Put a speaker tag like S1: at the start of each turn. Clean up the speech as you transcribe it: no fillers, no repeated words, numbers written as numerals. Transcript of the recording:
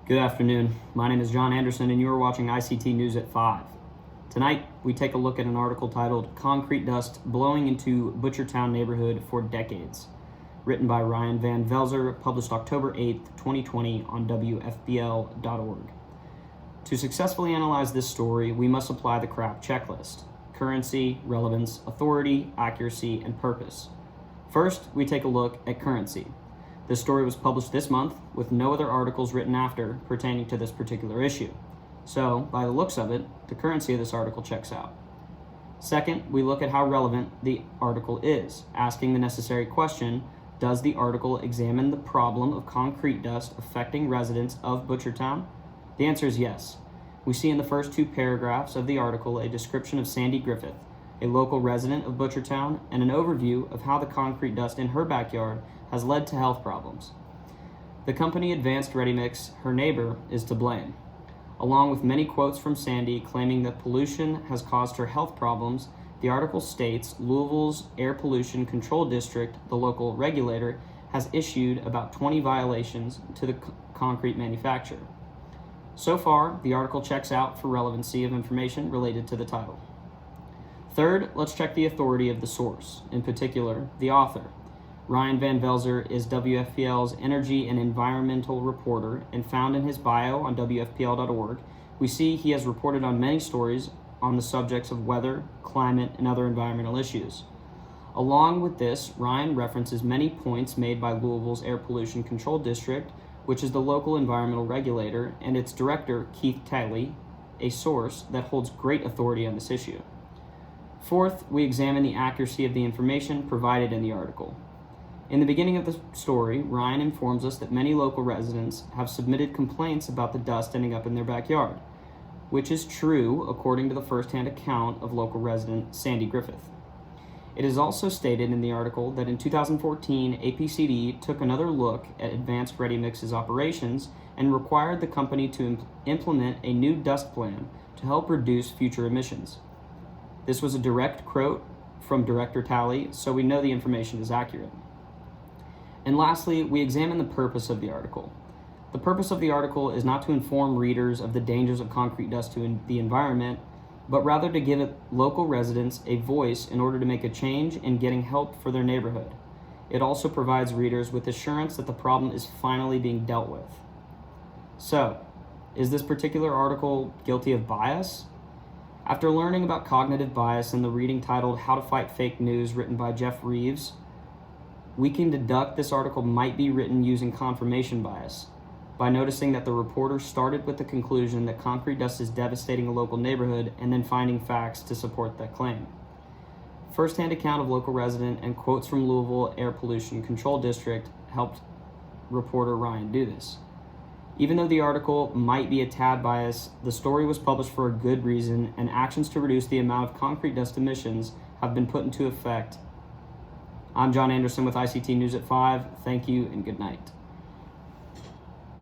S1: Good afternoon. My name is John Anderson, and you are watching ICT News at 5. Tonight, we take a look at an article titled Concrete Dust Blowing into Butchertown Neighborhood for Decades, written by Ryan Van Velzer, published October 8, 2020 on WFPL.org. To successfully analyze this story, we must apply the CRAP checklist: currency, relevance, authority, accuracy, and purpose. First, we take a look at currency. This story was published this month with no other articles written after pertaining to this particular issue. So, by the looks of it, the currency of this article checks out. Second, we look at how relevant the article is, asking the necessary question: does the article examine the problem of concrete dust affecting residents of Butchertown? The answer is yes. We see in the first two paragraphs of the article a description of Sandy Griffith, a local resident of Butchertown, and an overview of how the concrete dust in her backyard has led to health problems. The company Advanced Ready Mix, her neighbor, is to blame. Along with many quotes from Sandy claiming that pollution has caused her health problems, the article states Louisville's Air Pollution Control District, the local regulator, has issued about 20 violations to the concrete manufacturer. So far, the article checks out for relevancy of information related to the title. Third, let's check the authority of the source, in particular, the author. Ryan Van Velzer is WFPL's energy and environmental reporter, and found in his bio on WFPL.org, we see he has reported on many stories on the subjects of weather, climate, and other environmental issues. Along with this, Ryan references many points made by Louisville's Air Pollution Control District, which is the local environmental regulator, and its director, Keith Talley, a source that holds great authority on this issue. Fourth, we examine the accuracy of the information provided in the article. In the beginning of the story, Ryan informs us that many local residents have submitted complaints about the dust ending up in their backyard, which is true according to the first-hand account of local resident Sandy Griffith. It is also stated in the article that in 2014, APCD took another look at Advanced Ready Mix's operations and required the company to implement a new dust plan to help reduce future emissions. This was a direct quote from Director Talley, so we know the information is accurate. And lastly, we examine the purpose of the article. The purpose of the article is not to inform readers of the dangers of concrete dust to the environment, but rather to give local residents a voice in order to make a change in getting help for their neighborhood. It also provides readers with assurance that the problem is finally being dealt with. So, is this particular article guilty of bias? After learning about cognitive bias in the reading titled How to Fight Fake News, written by Jeff Reeves, we can deduct this article might be written using confirmation bias by noticing that the reporter started with the conclusion that concrete dust is devastating a local neighborhood and then finding facts to support that claim. First-hand account of local resident and quotes from Louisville Air Pollution Control District helped reporter Ryan do this. Even though the article might be a tad biased, the story was published for a good reason, and actions to reduce the amount of concrete dust emissions have been put into effect. I'm John Anderson with ICT News at 5. Thank you and good night.